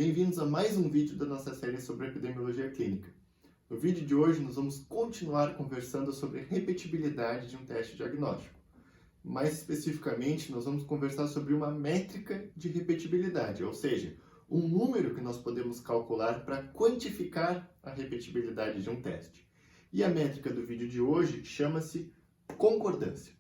Bem-vindos a mais um vídeo da nossa série sobre epidemiologia clínica. No vídeo de hoje, nós vamos continuar conversando sobre repetibilidade de um teste diagnóstico. Mais especificamente, nós vamos conversar sobre uma métrica de repetibilidade, ou seja, um número que nós podemos calcular para quantificar a repetibilidade de um teste. E a métrica do vídeo de hoje chama-se concordância.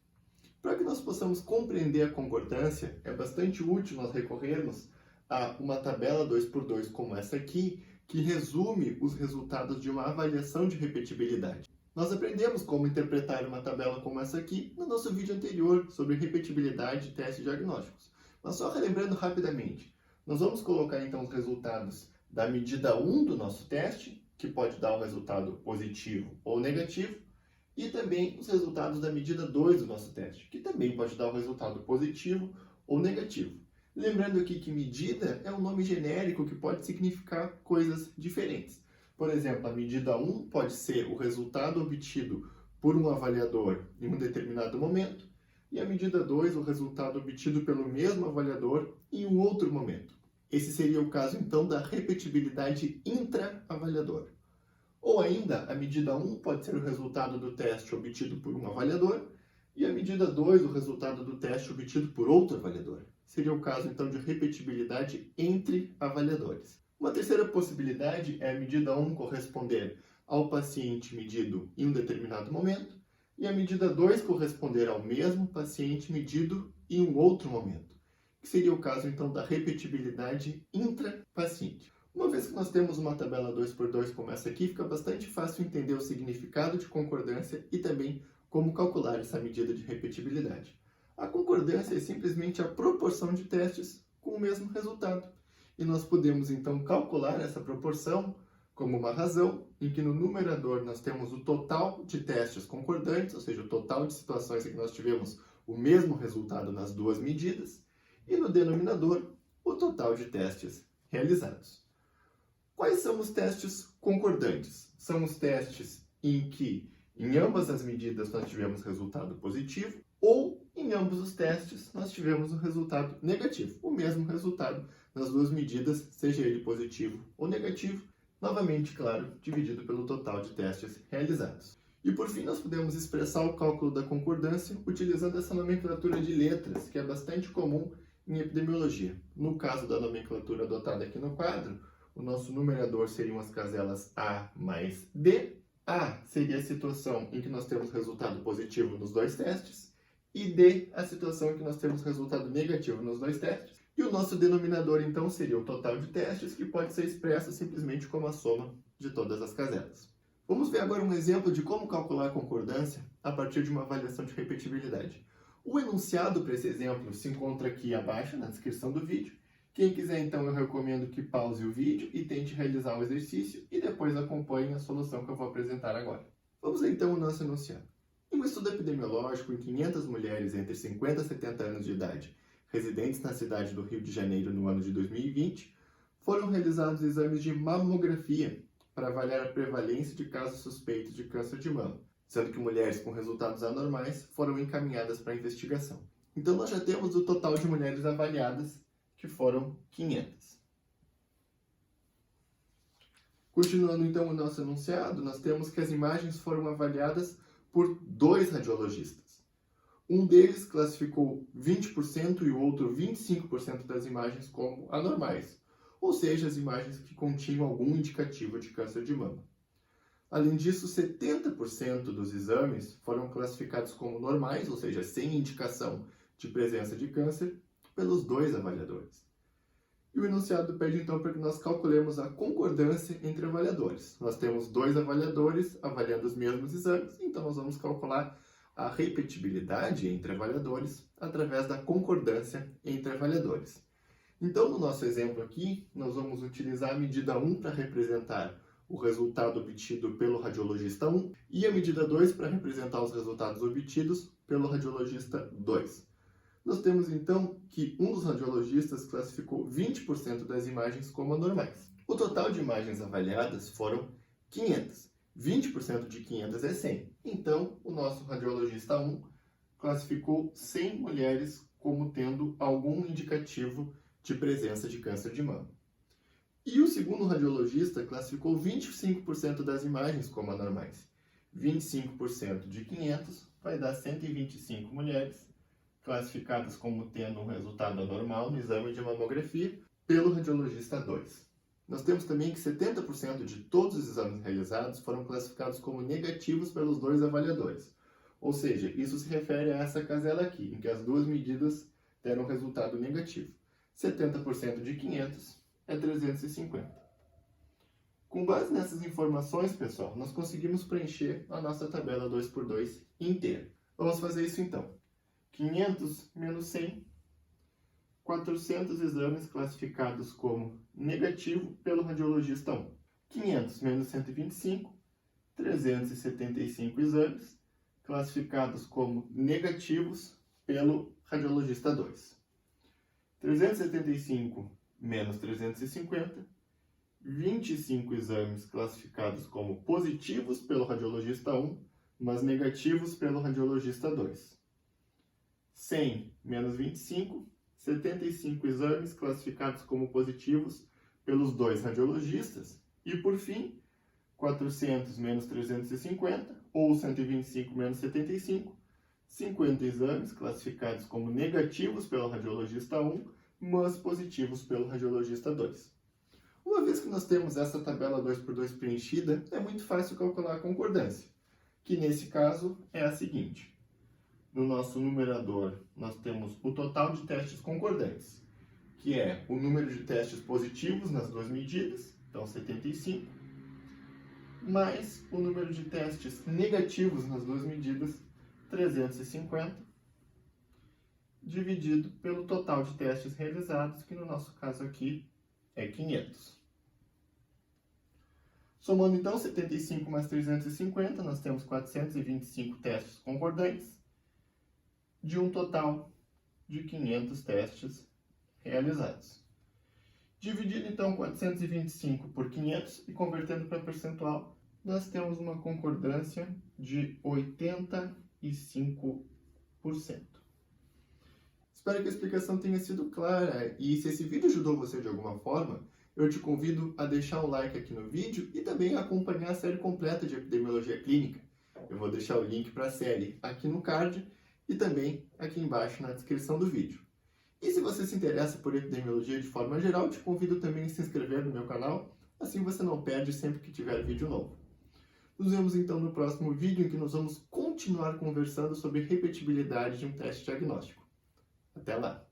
Para que nós possamos compreender a concordância, é bastante útil nós recorrermos a uma tabela 2x2 como essa aqui, que resume os resultados de uma avaliação de repetibilidade. Nós aprendemos como interpretar uma tabela como essa aqui no nosso vídeo anterior sobre repetibilidade de testes diagnósticos. Mas só relembrando rapidamente, nós vamos colocar então os resultados da medida 1 do nosso teste, que pode dar um resultado positivo ou negativo, e também os resultados da medida 2 do nosso teste, que também pode dar um resultado positivo ou negativo. Lembrando aqui que medida é um nome genérico que pode significar coisas diferentes. Por exemplo, a medida 1 pode ser o resultado obtido por um avaliador em um determinado momento, e a medida 2 o resultado obtido pelo mesmo avaliador em um outro momento. Esse seria o caso, então, da repetibilidade intra-avaliador. Ou ainda, a medida 1 pode ser o resultado do teste obtido por um avaliador, e a medida 2 o resultado do teste obtido por outro avaliador. Seria o caso, então, de repetibilidade entre avaliadores. Uma terceira possibilidade é a medida 1 corresponder ao paciente medido em um determinado momento e a medida 2 corresponder ao mesmo paciente medido em um outro momento, que seria o caso, então, da repetibilidade intra-paciente. Uma vez que nós temos uma tabela 2x2 como essa aqui, fica bastante fácil entender o significado de concordância e também como calcular essa medida de repetibilidade. A concordância é simplesmente a proporção de testes com o mesmo resultado. E nós podemos, então, calcular essa proporção como uma razão em que no numerador nós temos o total de testes concordantes, ou seja, o total de situações em que nós tivemos o mesmo resultado nas duas medidas, e no denominador, o total de testes realizados. Quais são os testes concordantes? São os testes em que, em ambas as medidas, nós tivemos resultado positivo, ou em ambos os testes nós tivemos um resultado negativo, o mesmo resultado nas duas medidas, seja ele positivo ou negativo, novamente, claro, dividido pelo total de testes realizados. E por fim, nós podemos expressar o cálculo da concordância utilizando essa nomenclatura de letras, que é bastante comum em epidemiologia. No caso da nomenclatura adotada aqui no quadro, o nosso numerador seriam as caselas A mais D. A seria a situação em que nós temos resultado positivo nos dois testes, e D, a situação em que nós temos resultado negativo nos dois testes. E o nosso denominador, então, seria o total de testes, que pode ser expresso simplesmente como a soma de todas as caselas. Vamos ver agora um exemplo de como calcular a concordância a partir de uma avaliação de repetibilidade. O enunciado para esse exemplo se encontra aqui abaixo, na descrição do vídeo. Quem quiser, então, eu recomendo que pause o vídeo e tente realizar o exercício e depois acompanhe a solução que eu vou apresentar agora. Vamos ler, então, o nosso enunciado. Em um estudo epidemiológico em 500 mulheres entre 50 e 70 anos de idade, residentes na cidade do Rio de Janeiro no ano de 2020, foram realizados exames de mamografia para avaliar a prevalência de casos suspeitos de câncer de mama, sendo que mulheres com resultados anormais foram encaminhadas para a investigação. Então, nós já temos o total de mulheres avaliadas, que foram 500. Continuando, então, o nosso enunciado, nós temos que as imagens foram avaliadas por 2 radiologistas. Um deles classificou 20% e o outro 25% das imagens como anormais, ou seja, as imagens que continham algum indicativo de câncer de mama. Além disso, 70% dos exames foram classificados como normais, ou seja, sem indicação de presença de câncer, pelos 2 avaliadores. E o enunciado pede, então, para que nós calculemos a concordância entre avaliadores. Nós temos 2 avaliadores avaliando os mesmos exames, então nós vamos calcular a repetibilidade entre avaliadores através da concordância entre avaliadores. Então, no nosso exemplo aqui, nós vamos utilizar a medida 1 para representar o resultado obtido pelo radiologista 1 e a medida 2 para representar os resultados obtidos pelo radiologista 2. Nós temos, então, que um dos radiologistas classificou 20% das imagens como anormais. O total de imagens avaliadas foram 500. 20% de 500 é 100. Então, o nosso radiologista 1 classificou 100 mulheres como tendo algum indicativo de presença de câncer de mama. E o segundo radiologista classificou 25% das imagens como anormais. 25% de 500 vai dar 125 mulheres classificadas como tendo um resultado anormal no exame de mamografia pelo radiologista 2. Nós temos também que 70% de todos os exames realizados foram classificados como negativos pelos dois avaliadores. Ou seja, isso se refere a essa casela aqui, em que as duas medidas deram resultado negativo. 70% de 500 é 350. Com base nessas informações, pessoal, nós conseguimos preencher a nossa tabela 2x2 inteira. Vamos fazer isso então. 500 menos 100, 400 exames classificados como negativo pelo radiologista 1. 500 menos 125, 375 exames classificados como negativos pelo radiologista 2. 375 menos 350, 25 exames classificados como positivos pelo radiologista 1, mas negativos pelo radiologista 2. 100 menos 25, 75 exames classificados como positivos pelos dois radiologistas. E, por fim, 400 menos 350, ou 125 menos 75, 50 exames classificados como negativos pelo radiologista 1, mas positivos pelo radiologista 2. Uma vez que nós temos essa tabela 2x2 preenchida, é muito fácil calcular a concordância, que nesse caso é a seguinte. No nosso numerador, nós temos o total de testes concordantes, que é o número de testes positivos nas duas medidas, então 75, mais o número de testes negativos nas duas medidas, 350, dividido pelo total de testes realizados, que no nosso caso aqui é 500. Somando então 75 mais 350, nós temos 425 testes concordantes, de um total de 500 testes realizados. Dividindo então 425 por 500 e convertendo para percentual, nós temos uma concordância de 85%. Espero que a explicação tenha sido clara e se esse vídeo ajudou você de alguma forma, eu te convido a deixar um like aqui no vídeo e também a acompanhar a série completa de epidemiologia clínica. Eu vou deixar o link para a série aqui no card e também aqui embaixo na descrição do vídeo. E se você se interessa por epidemiologia de forma geral, te convido também a se inscrever no meu canal, assim você não perde sempre que tiver vídeo novo. Nos vemos então no próximo vídeo em que nós vamos continuar conversando sobre repetibilidade de um teste diagnóstico. Até lá!